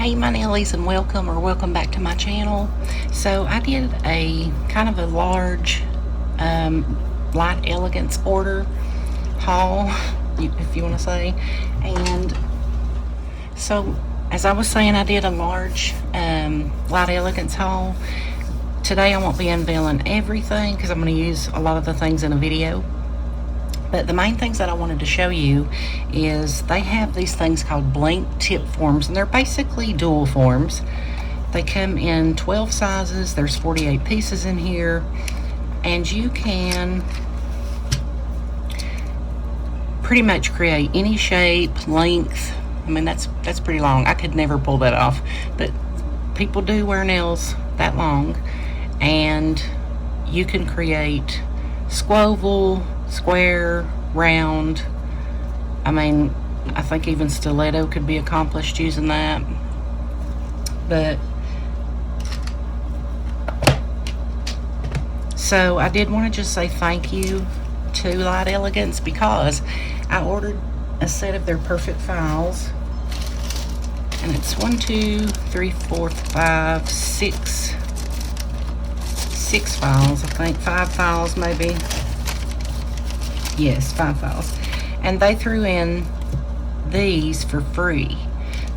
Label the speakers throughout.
Speaker 1: Hey my Nellies, and welcome back to my channel. So I did a kind of a large Light Elegance order haul, if you want to say. And so as I was saying, I did a large Light Elegance haul. Today I won't be unveiling everything because I'm going to use a lot of the things in a video. But the main things that I wanted to show you is they have these things called blank tip forms, and they're basically dual forms. They come in 12 sizes. There's 48 pieces in here, and you can pretty much create any shape, length. I mean, that's pretty long. I could never pull that off, but people do wear nails that long, and you can create squoval, square, round. I mean, I think even stiletto could be accomplished using that. But so I did want to just say thank you to Light Elegance because I ordered a set of their perfect files, and it's 1, 2, 3, 4, 5, 6 files, I think 5 files maybe. Yes, 5 files. And they threw in these for free.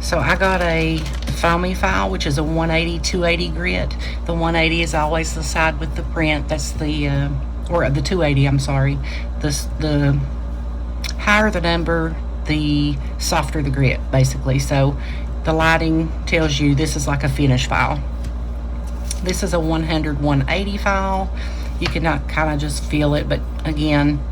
Speaker 1: So I got a foamy file, which is a 180, 280 grit. The 180 is always the side with the print. That's the, or the 280, I'm sorry. The higher the number, the softer the grit, basically. So the lighting tells you this is like a finish file. This is a 100, 180 file. You can not kind of just feel it, but again,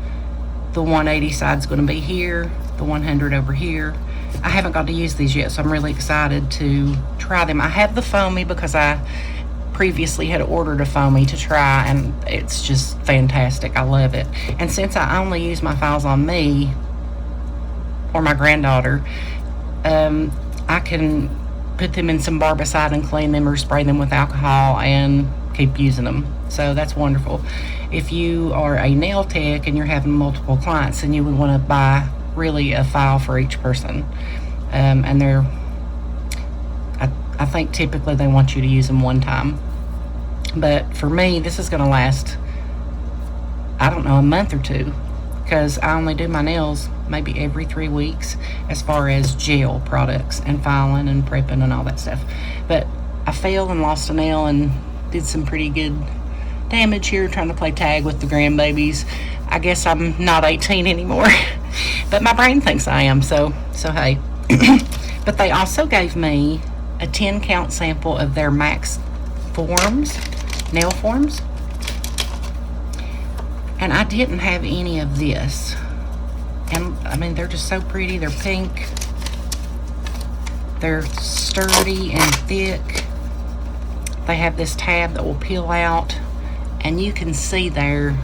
Speaker 1: the 180 side's going to be here, the 100 over here. I haven't got to use these yet, so I'm really excited to try them. I have the foamy because I previously had ordered a foamy to try, and it's just fantastic. I love it. And since I only use my files on me or my granddaughter, I can put them in some barbicide and clean them or spray them with alcohol and keep using them. So that's wonderful. If you are a nail tech and you're having multiple clients, then you would want to buy really a file for each person. And they're, I think typically they want you to use them one time. But for me, this is going to last, I don't know, a month or two, because I only do my nails maybe every 3 weeks as far as gel products and filing and prepping and all that stuff. But I fell and lost a nail and did some pretty good damage here trying to play tag with the grandbabies. I guess I'm not 18 anymore, but my brain thinks I am, so hey. But they also gave me a 10 count sample of their Max forms, nail forms, and I didn't have any of this. And I mean, they're just so pretty. They're pink, they're sturdy and thick. They have this tab that will peel out, and you can see there,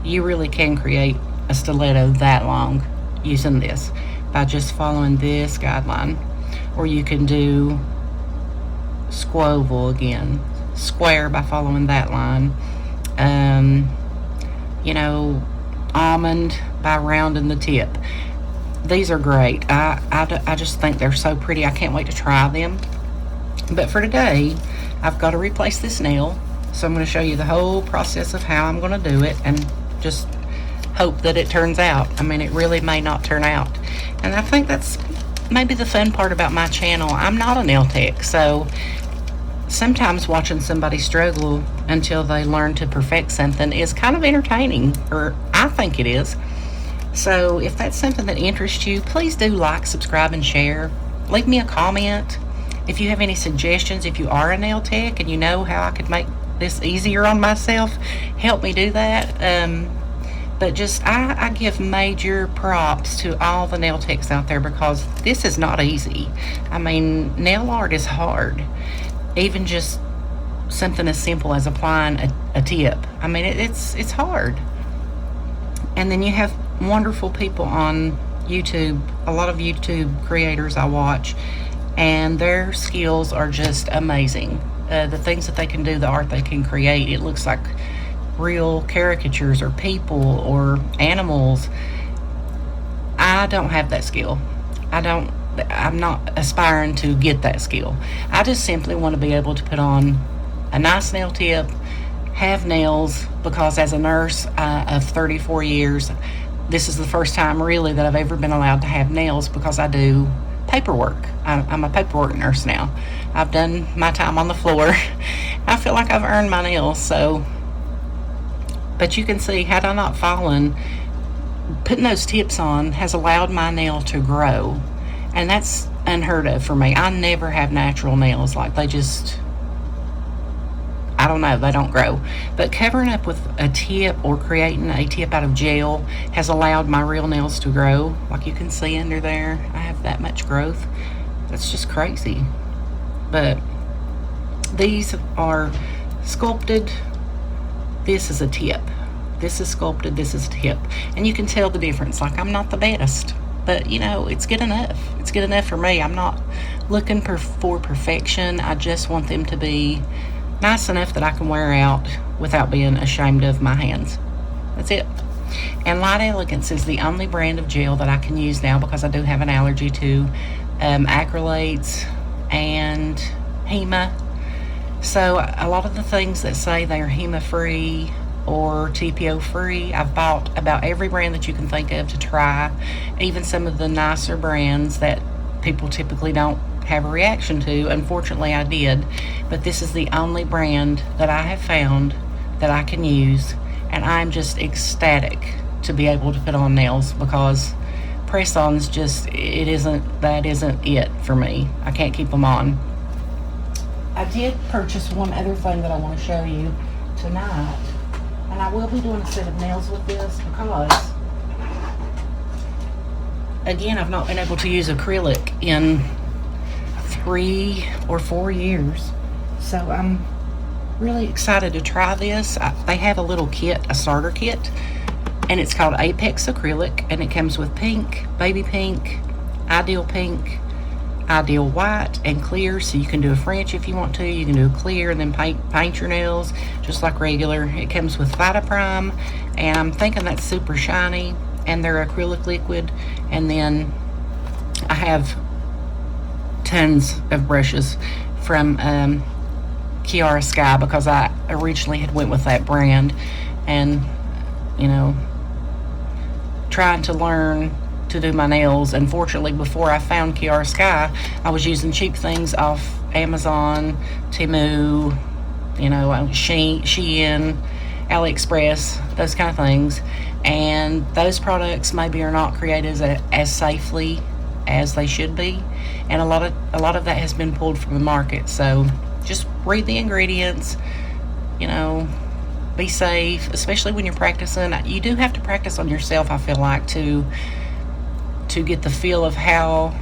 Speaker 1: you really can create a stiletto that long using this by just following this guideline. Or you can do squoval again, square, by following that line. You know, almond by rounding the tip. These are great. I just think they're so pretty. I can't wait to try them. But for today, I've got to replace this nail, so I'm going to show you the whole process of how I'm going to do it, and just hope that it turns out. I mean, it really may not turn out, and I think that's maybe the fun part about my channel. I'm not a nail tech, so sometimes watching somebody struggle until they learn to perfect something is kind of entertaining, or I think it is. So if that's something that interests you, please do like, subscribe, and share. Leave me a comment. If you have any suggestions, if you are a nail tech and you know how I could make this easier on myself, help me do that. But just, I give major props to all the nail techs out there, because this is not easy. I mean, nail art is hard. Even just something as simple as applying a tip. I mean, it's hard. And then you have wonderful people on YouTube, a lot of YouTube creators I watch, and their skills are just amazing. The things that they can do, the art they can create, it looks like real caricatures or people or animals. I don't have that skill. I don't I'm not aspiring to get that skill. I just simply want to be able to put on a nice nail tip, have nails, because as a nurse of 34 years, this is the first time really that I've ever been allowed to have nails because I do paperwork. I'm a paperwork nurse now. I've done my time on the floor. I feel like I've earned my nails. So, but you can see, had I not fallen, putting those tips on has allowed my nail to grow, and that's unheard of for me. I never have natural nails. Like, they just, I don't know, they don't grow. But covering up with a tip or creating a tip out of gel has allowed my real nails to grow. Like you can see under there, I have that much growth. That's just crazy. But these are sculpted. This is a tip. This is sculpted, this is a tip. And you can tell the difference. Like, I'm not the best, but you know, it's good enough. It's good enough for me. I'm not looking for perfection. I just want them to be nice enough that I can wear out without being ashamed of my hands. That's it. And Light Elegance is the only brand of gel that I can use now because I do have an allergy to acrylates and HEMA. So a lot of the things that say they are HEMA free or TPO free, I've bought about every brand that you can think of to try, even some of the nicer brands that people typically don't have a reaction to. Unfortunately, I did, but this is the only brand that I have found that I can use, and I'm just ecstatic to be able to put on nails because press-ons just, that isn't it for me. I can't keep them on. I did purchase one other thing that I want to show you tonight, and I will be doing a set of nails with this because, again, I've not been able to use acrylic in 3 or 4 years, so I'm really excited to try this. They have a little kit, a starter kit, and it's called Apex Acrylic, and it comes with pink, baby pink, ideal white, and clear. So you can do a French if you want to. You can do a clear and then paint your nails just like regular. It comes with Phytoprime, and I'm thinking that's super shiny, and they're acrylic liquid. And then I have tons of brushes from Kiara Sky because I originally had went with that brand, and you know, trying to learn to do my nails. Unfortunately, before I found Kiara Sky, I was using cheap things off Amazon, Temu, you know, Shein, AliExpress, those kind of things, and those products maybe are not created as safely as they should be, and a lot of that has been pulled from the market. So just read the ingredients, you know, be safe, especially when you're practicing. You do have to practice on yourself, I feel like, to get the feel of how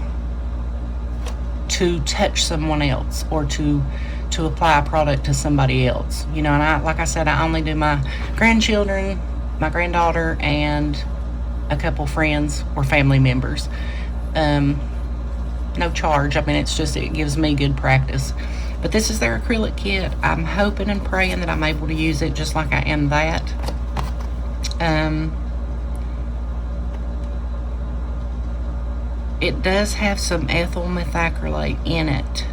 Speaker 1: to touch someone else or to apply a product to somebody else, you know. And like I said, I only do my grandchildren, my granddaughter, and a couple friends or family members. No charge. I mean, it's just, it gives me good practice. But this is their acrylic kit. I'm hoping and praying that I'm able to use it just like I am that. It does have some ethyl methacrylate in it,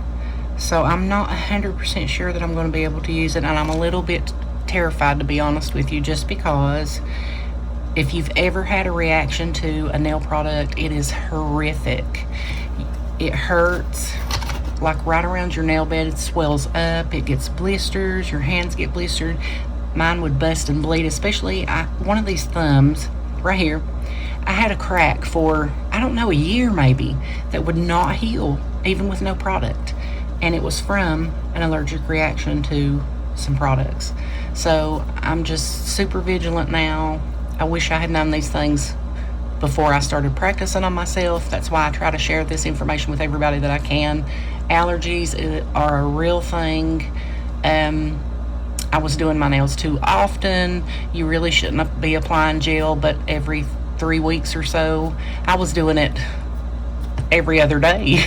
Speaker 1: so I'm not 100% sure that I'm going to be able to use it, and I'm a little bit terrified, to be honest with you, just because if you've ever had a reaction to a nail product, it is horrific. It hurts, like right around your nail bed. It swells up, it gets blisters, your hands get blistered. Mine would bust and bleed, especially one of these thumbs right here. I had a crack for, I don't know, a year maybe, that would not heal even with no product, and it was from an allergic reaction to some products. So I'm just super vigilant now. I wish I had known these things before I started practicing on myself. That's why I try to share this information with everybody that I can. Allergies are a real thing. I was doing my nails too often. You really shouldn't be applying gel, but every 3 weeks or so. I was doing it every other day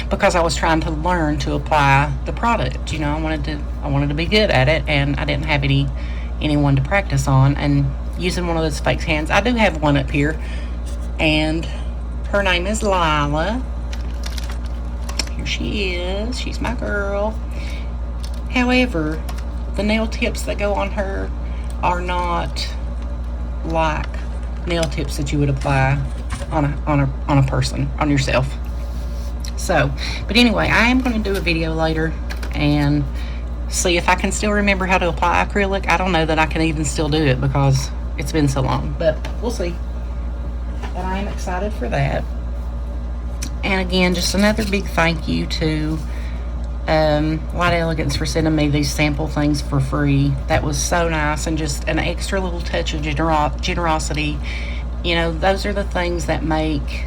Speaker 1: because I was trying to learn to apply the product. You know, I wanted to be good at it, and I didn't have anyone to practice on. And using one of those fake hands, I do have one up here, and her name is Lila. Here she is. She's my girl. However, the nail tips that go on her are not like nail tips that you would apply on a person, on yourself. So, but anyway, I am going to do a video later and see if I can still remember how to apply acrylic. I don't know that I can even still do it because it's been so long, but we'll see. But I am excited for that. And again, just another big thank you to Light Elegance for sending me these sample things for free. That was so nice, and just an extra little touch of generosity. You know, those are the things that make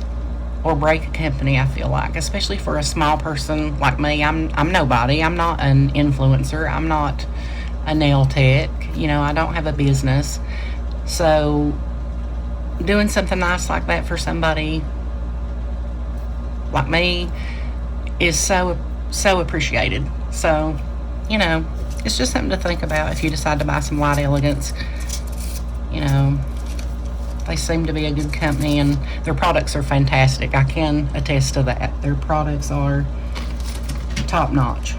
Speaker 1: or break a company, I feel like, especially for a small person like me. I'm nobody. I'm not an influencer. I'm not a nail tech. You know, I don't have a business. So doing something nice like that for somebody like me is so appreciated. So, you know, it's just something to think about if you decide to buy some Light Elegance. You know, they seem to be a good company, and their products are fantastic. I can attest to that. Their products are top notch.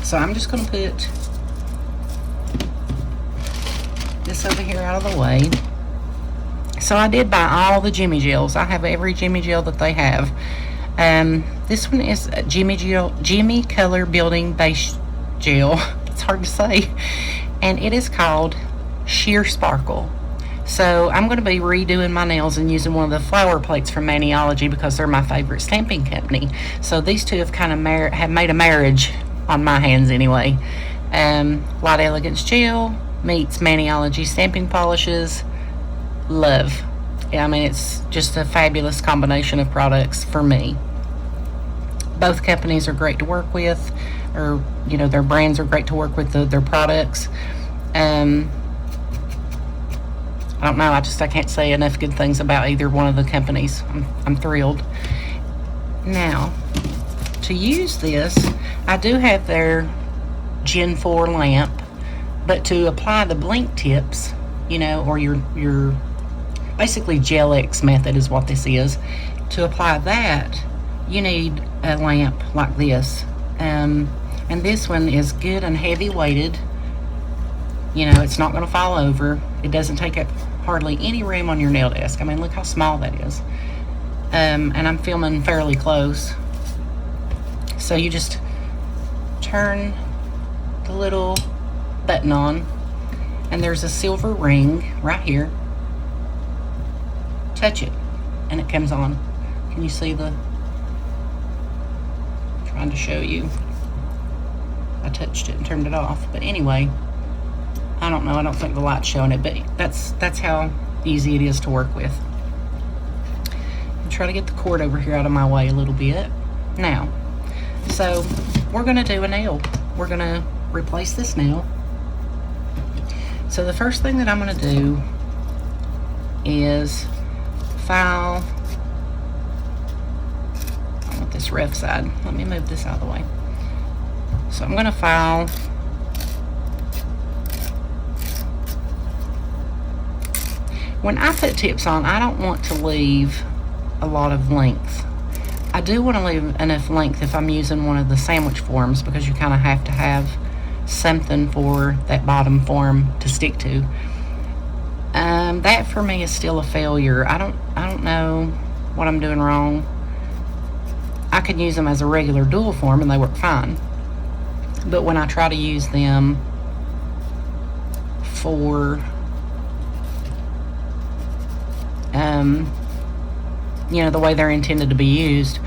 Speaker 1: So I'm just going to put this over here out of the way. So I did buy all the Jimmy gels. I have every Jimmy gel that they have. This one is Jimmy Color Building Base Gel. It's hard to say. And it is called Sheer Sparkle. So I'm going to be redoing my nails and using one of the flower plates from Maniology because they're my favorite stamping company. So these two have kind of have made a marriage on my hands anyway. Light Elegance Gel meets Maniology stamping polishes. Love. I mean, it's just a fabulous combination of products for me. Both companies are great to work with, or, you know, their brands are great to work with, their products. I don't know, I can't say enough good things about either one of the companies. I'm thrilled. Now, to use this, I do have their Gen 4 lamp, but to apply the blink tips, you know, or your basically Gel X method is what this is. To apply that, you need a lamp like this. And this one is good and heavy weighted. You know, it's not going to fall over. It doesn't take up hardly any room on your nail desk. I mean, look how small that is. And I'm filming fairly close. So you just turn the little button on, and there's a silver ring right here. Touch it, and it comes on. Can you see the... I'm trying to show you. I touched it and turned it off. But anyway, I don't know. I don't think the light's showing it, but that's how easy it is to work with. I'll try to get the cord over here out of my way a little bit. Now, so we're going to do a nail. We're going to replace this nail. So the first thing that I'm going to do is file. I want this rough side. Let me move this out of the way. So I'm going to file when I put tips on. I don't want to leave a lot of length. I do want to leave enough length if I'm using one of the sandwich forms, because you kind of have to have something for that bottom form to stick to. That for me is still a failure. I don't know what I'm doing wrong. I could use them as a regular dual form and they work fine. But when I try to use them for you know, the way they're intended to be used,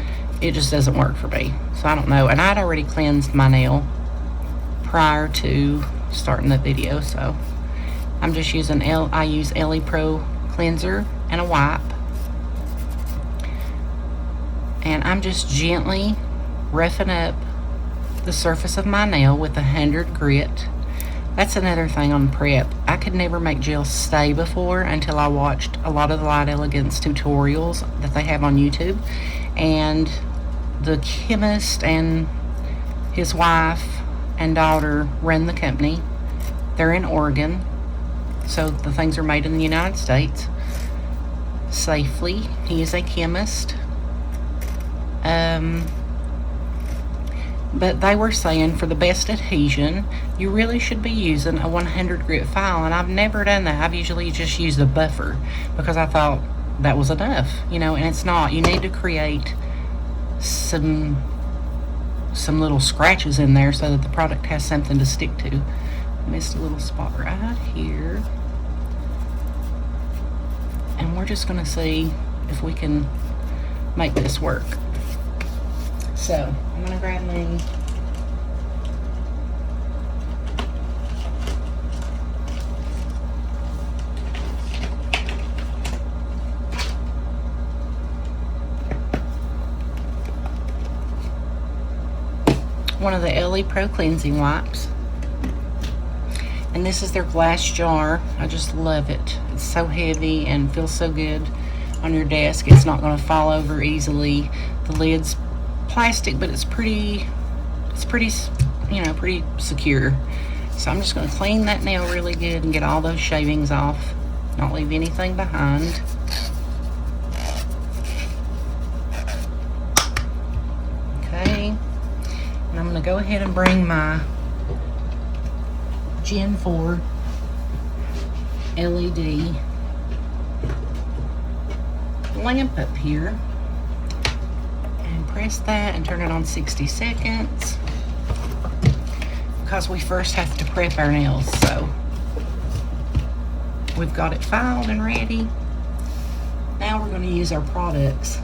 Speaker 1: it just doesn't work for me. So I don't know. And I'd already cleansed my nail prior to starting the video, so I'm just using I use LE Pro cleanser and a wipe, and I'm just gently roughing up the surface of my nail with 100 grit. That's another thing on prep. I could never make gel stay before until I watched a lot of the Light Elegance tutorials that they have on YouTube, and the chemist and his wife and daughter run the company. They're in Oregon, so the things are made in the United States safely. He is a chemist. But they were saying for the best adhesion, you really should be using a 100 grit file, and I've never done that. I've usually just used a buffer because I thought that was enough, you know, and it's not. You need to create some little scratches in there so that the product has something to stick to. Missed a little spot right here. And we're just gonna see if we can make this work. So I'm gonna grab me one of the LE Pro cleansing wipes. And this is their glass jar. I just love it. It's so heavy and feels so good on your desk. It's not gonna fall over easily. The lid's plastic, but it's pretty, you know, pretty secure. So I'm just gonna clean that nail really good and get all those shavings off, not leave anything behind. Okay, and I'm gonna go ahead and bring my Gen 4 LED lamp up here and press that and turn it on 60 seconds because we first have to prep our nails. So we've got it filed and ready. Now we're going to use our products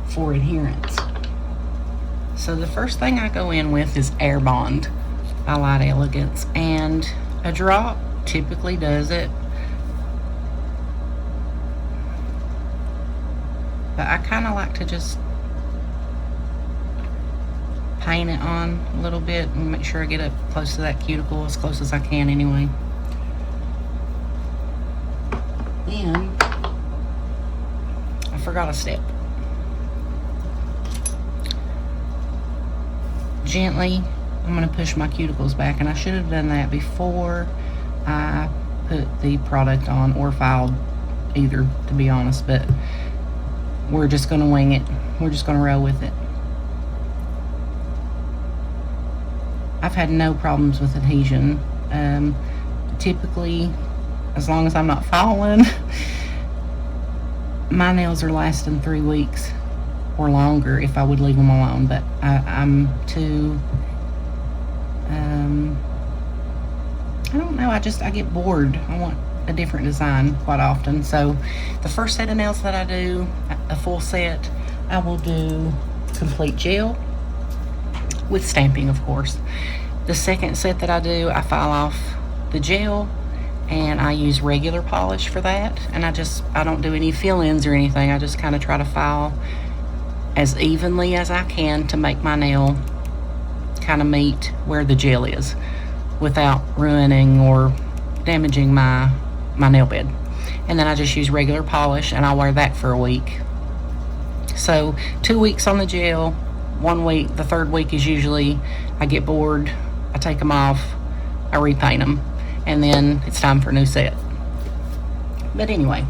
Speaker 1: for adherence. So the first thing I go in with is Air Bond by Light Elegance, and a drop typically does it, but I kind of like to just paint it on a little bit and make sure I get up close to that cuticle, as close as I can anyway. Then I forgot a step. Gently, I'm going to push my cuticles back, and I should have done that before I put the product on or filed either, to be honest, but we're just going to wing it. We're just going to roll with it. I've had no problems with adhesion. Typically, as long as I'm not falling, my nails are lasting 3 weeks or longer if I would leave them alone, but I'm too I don't know, I get bored. I want a different design quite often. So the first set of nails that I do, a full set, I will do complete gel with stamping, of course. The second set that I do, I file off the gel and I use regular polish for that, and I don't do any fill-ins or anything. I just kind of try to file as evenly as I can to make my nail kind of meet where the gel is without ruining or damaging my nail bed. And then I just use regular polish, and I wear that for a week. So 2 weeks on the gel, 1 week. The third week is usually I get bored, I take them off, I repaint them, and then it's time for a new set. But anyway,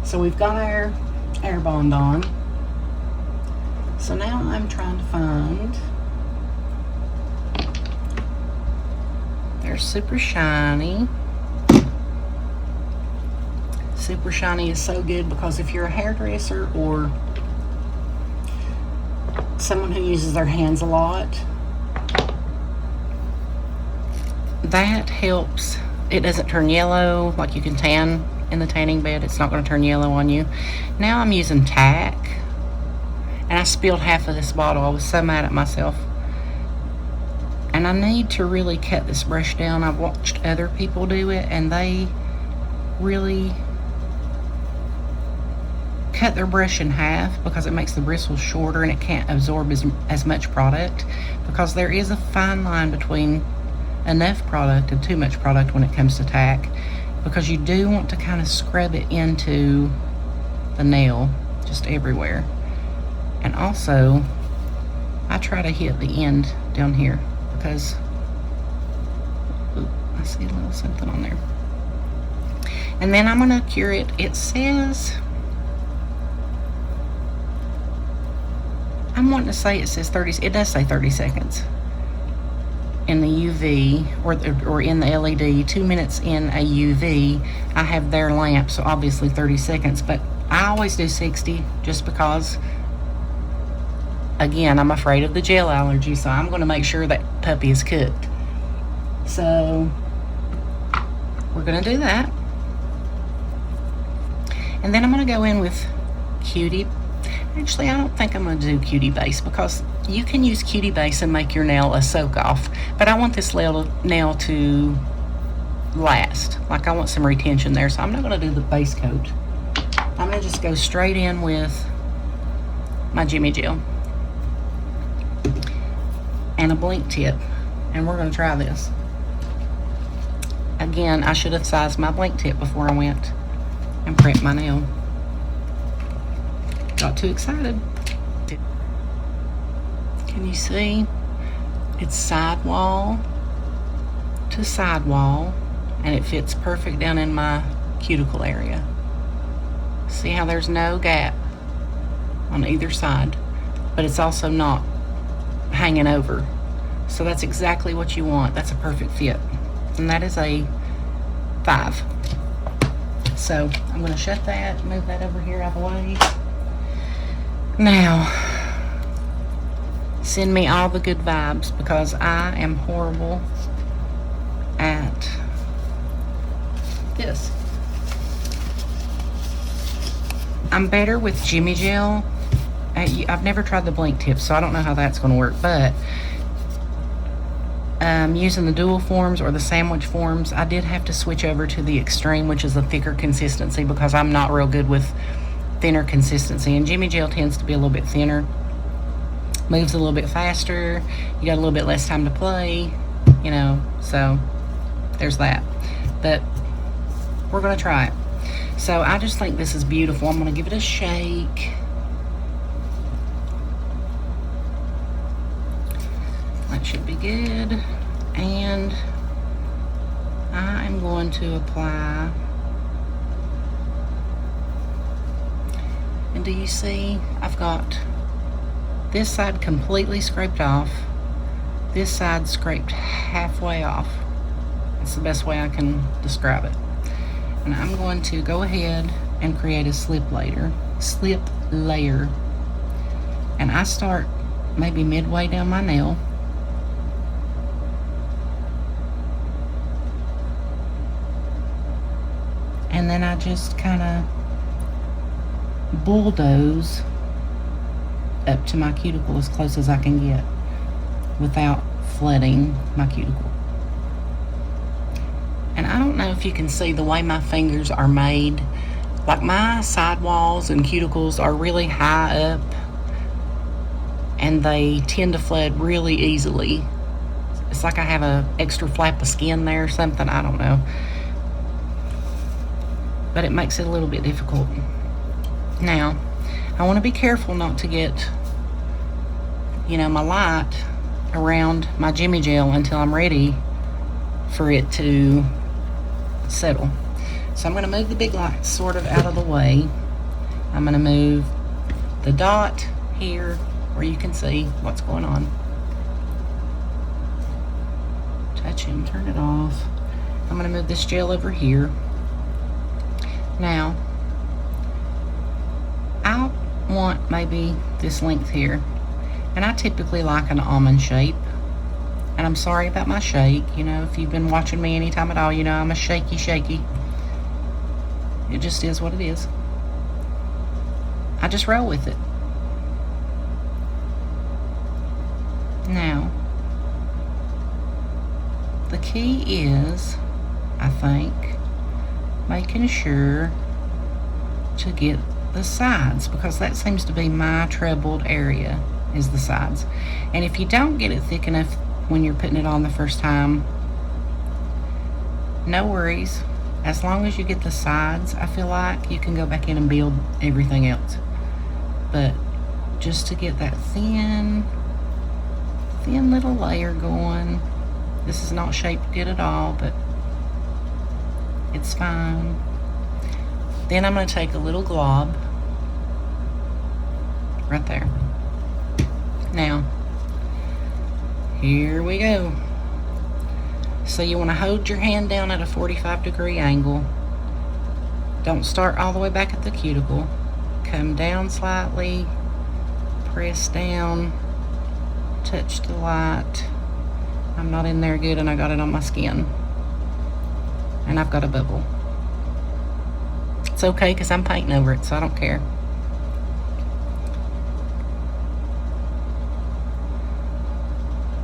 Speaker 1: so we've got our Air Bond on. So now I'm trying to find, they're super shiny. Super shiny is so good because if you're a hairdresser or someone who uses their hands a lot, that helps. It doesn't turn yellow like you can tan in the tanning bed. It's not going to turn yellow on you. Now I'm using tack, and I spilled half of this bottle. I was so mad at myself. And I need to really cut this brush down. I've watched other people do it, and they really cut their brush in half because it makes the bristles shorter and it can't absorb as much product, because there is a fine line between enough product and too much product when it comes to tack, because you do want to kind of scrub it into the nail just everywhere. And also I try to hit the end down here because I see a little something on there. And then I'm going to cure it. It says, I'm wanting to say it says 30, it does say 30 seconds. UV or in the LED, 2 minutes in a UV. I have their lamp, so obviously 30 seconds, but I always do 60 just because, again, I'm afraid of the gel allergy, so I'm going to make sure that puppy is cooked. So we're going to do that. And then I'm going to go in with Cutie. Actually, I don't think I'm going to do Cutie Base because you can use Cutie Base and make your nail a soak off. But I want this nail to last. Like, I want some retention there, so I'm not going to do the base coat. I'm going to just go straight in with my Jimmy Gel and a blink tip. And we're going to try this. Again, I should have sized my blink tip before I went and prepped my nail. Got too excited. Can you see? It's sidewall to sidewall, and it fits perfect down in my cuticle area. See how there's no gap on either side, but it's also not hanging over. So that's exactly what you want. That's a perfect fit. And that is a 5. So I'm going to shut that, move that over here out of the way. Now, send me all the good vibes because I am horrible at this. I'm better with Jimmy Gel. I've never tried the blink tip, so I don't know how that's going to work, but using the dual forms or the sandwich forms, I did have to switch over to the extreme, which is a thicker consistency, because I'm not real good with thinner consistency, and Jimmy Gel tends to be a little bit thinner, moves a little bit faster, you got a little bit less time to play, you know, so there's that. But we're going to try it. So I just think this is beautiful. I'm going to give it a shake. That should be good. And I am going to apply. And do you see? I've got this side completely scraped off. This side scraped halfway off. That's the best way I can describe it. And I'm going to go ahead and create a slip layer. And I start maybe midway down my nail. And then I just kind of bulldoze up to my cuticle as close as I can get without flooding my cuticle. And I don't know if you can see the way my fingers are made. Like, my sidewalls and cuticles are really high up and they tend to flood really easily. It's like I have an extra flap of skin there or something, I don't know. But it makes it a little bit difficult. Now, I want to be careful not to get, you know, my light around my Jimmy Gel until I'm ready for it to settle. So I'm going to move the big light sort of out of the way. I'm going to move the dot here where you can see what's going on. Touch it and turn it off. I'm going to move this gel over here. Now, I want maybe this length here, and I typically like an almond shape, and I'm sorry about my shake. You know, if you've been watching me anytime at all, you know I'm a shaky. It just is what it is. I just roll with it. Now, the key is, I think, making sure to get the sides, because that seems to be my troubled area, is the sides. And if you don't get it thick enough when you're putting it on the first time, no worries. As long as you get the sides, I feel like you can go back in and build everything else. But just to get that thin little layer going. This is not shaped good at all, but it's fine. Then I'm going to take a little glob right there. Now, here we go. So you want to hold your hand down at a 45-degree angle. Don't start all the way back at the cuticle. Come down slightly, press down, touch the light. I'm not in there good and I got it on my skin. And I've got a bubble. It's okay because I'm painting over it, so I don't care.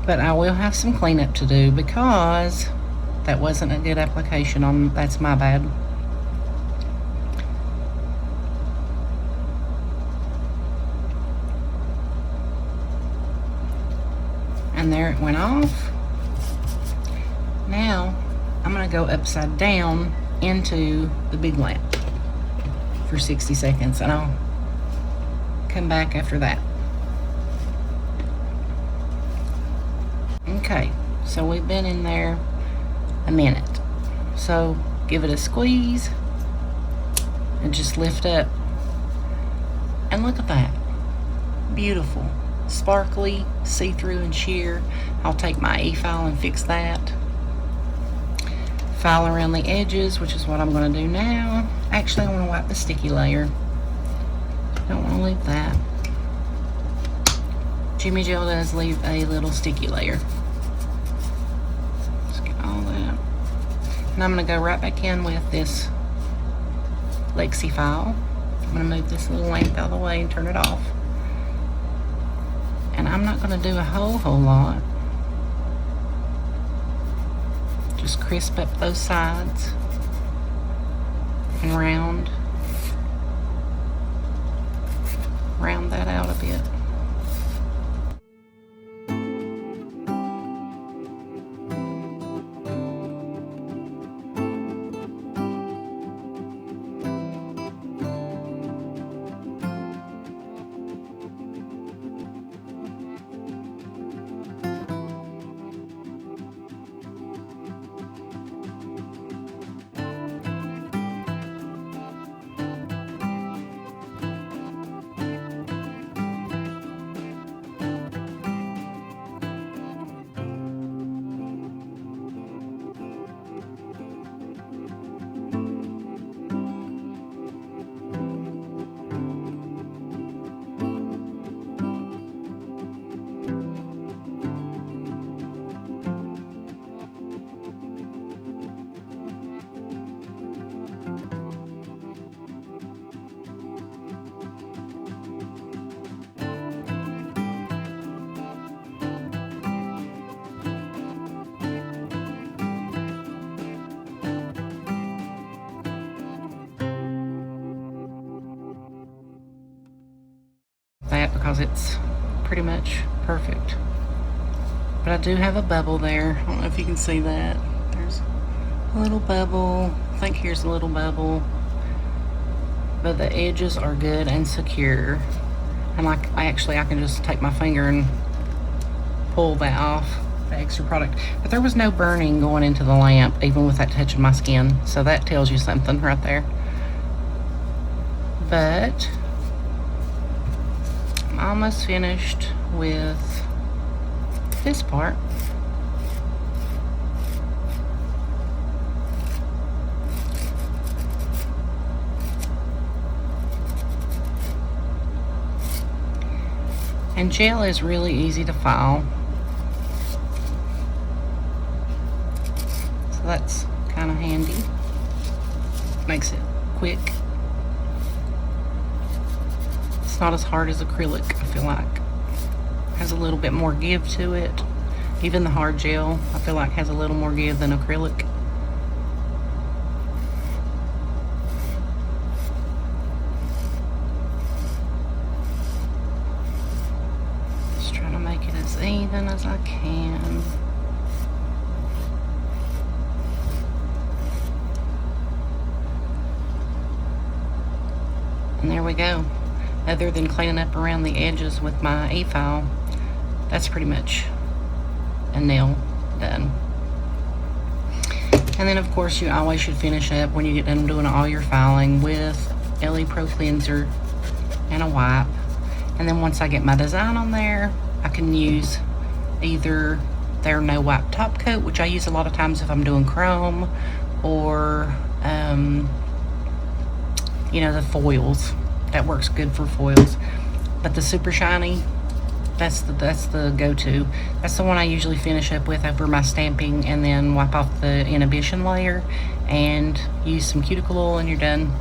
Speaker 1: But I will have some cleanup to do because that wasn't a good application on, that's my bad. And there it went off. Now I'm gonna go upside down into the big lamp for 60 seconds and I'll come back after that. Okay, so we've been in there a minute. So give it a squeeze and just lift up. And look at that. Beautiful. Sparkly, see-through and sheer. I'll take my e-file and fix that. File around the edges, which is what I'm going to do now. Actually, I want to wipe the sticky layer. Don't want to leave that. Jimmy Gel does leave a little sticky layer. Let's get all that. And I'm going to go right back in with this Lexi file. I'm going to move this little lamp out of the way and turn it off. And I'm not going to do a whole lot. Just crisp up those sides and round that out a bit. That because it's pretty much perfect. But I do have a bubble there. I don't know if you can see that. There's a little bubble. I think here's a little bubble. But the edges are good and secure. And like I can just take my finger and pull that off, the extra product. But there was no burning going into the lamp, even with that touching my skin. So that tells you something right there. But I'm almost finished with this part. And gel is really easy to file. So that's kind of handy. Makes it quick. It's not as hard as acrylic, I feel like. Has a little bit more give to it. Even the hard gel, I feel like has a little more give than acrylic. Just trying to make it as even as I can. And there we go. Other than cleaning up around the edges with my e-file, that's pretty much a nail done. And then of course you always should finish up when you get done doing all your filing with LE Pro Cleanser and a wipe. And then once I get my design on there, I can use either their no wipe top coat, which I use a lot of times if I'm doing chrome or you know, the foils. That works good for foils. But the super shiny, that's the go-to. That's the one I usually finish up with over my stamping, and then wipe off the inhibition layer and use some cuticle oil, and you're done.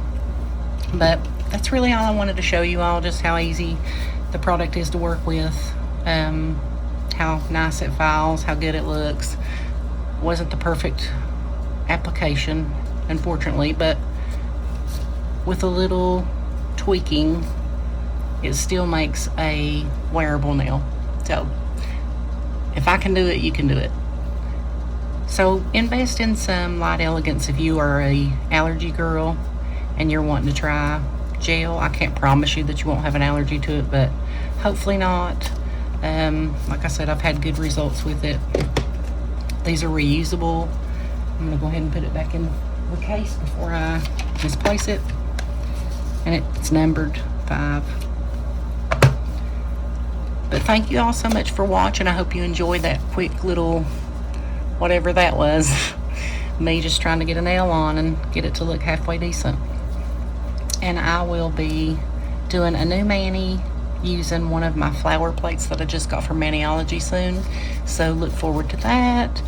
Speaker 1: But that's really all I wanted to show you all, just how easy the product is to work with, how nice it files, how good it looks. Wasn't the perfect application, unfortunately, but with a little tweaking, it still makes a wearable nail. So if I can do it, you can do it. So invest in some Light Elegance if you are a allergy girl and you're wanting to try gel. I can't promise you that you won't have an allergy to it, but hopefully not. Like I said, I've had good results with it. These are reusable. I'm gonna go ahead and put it back in the case before I misplace it. And it's numbered 5. But thank you all so much for watching. I hope you enjoyed that quick little whatever that was. Me just trying to get a nail on and get it to look halfway decent. And I will be doing a new mani using one of my flower plates that I just got from Maniology soon. So look forward to that.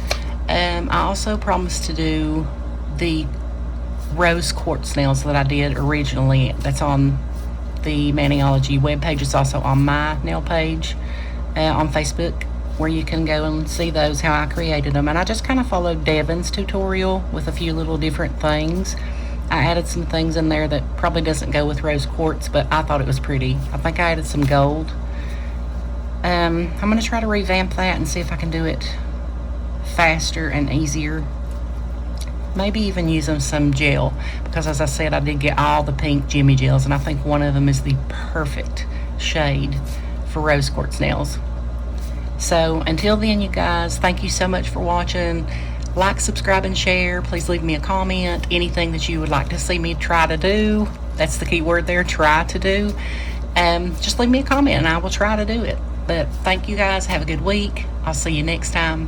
Speaker 1: I also promised to do the rose quartz nails that I did originally. That's on the Maniology webpage. It's also on my nail page on Facebook, where you can go and see those, how I created them. And I just kind of followed Devin's tutorial with a few little different things. I added some things in there that probably doesn't go with rose quartz, but I thought it was pretty. I think I added some gold. I'm going to try to revamp that and see if I can do it faster and easier. Maybe even using some gel, because as I said, I did get all the pink Jimmy gels, and I think one of them is the perfect shade for rose quartz nails. So until then, you guys, thank you so much for watching. Like, subscribe, and share. Please leave me a comment. Anything that you would like to see me try to do, that's the key word there, try to do. Just leave me a comment and I will try to do it. But thank you guys. Have a good week. I'll see you next time.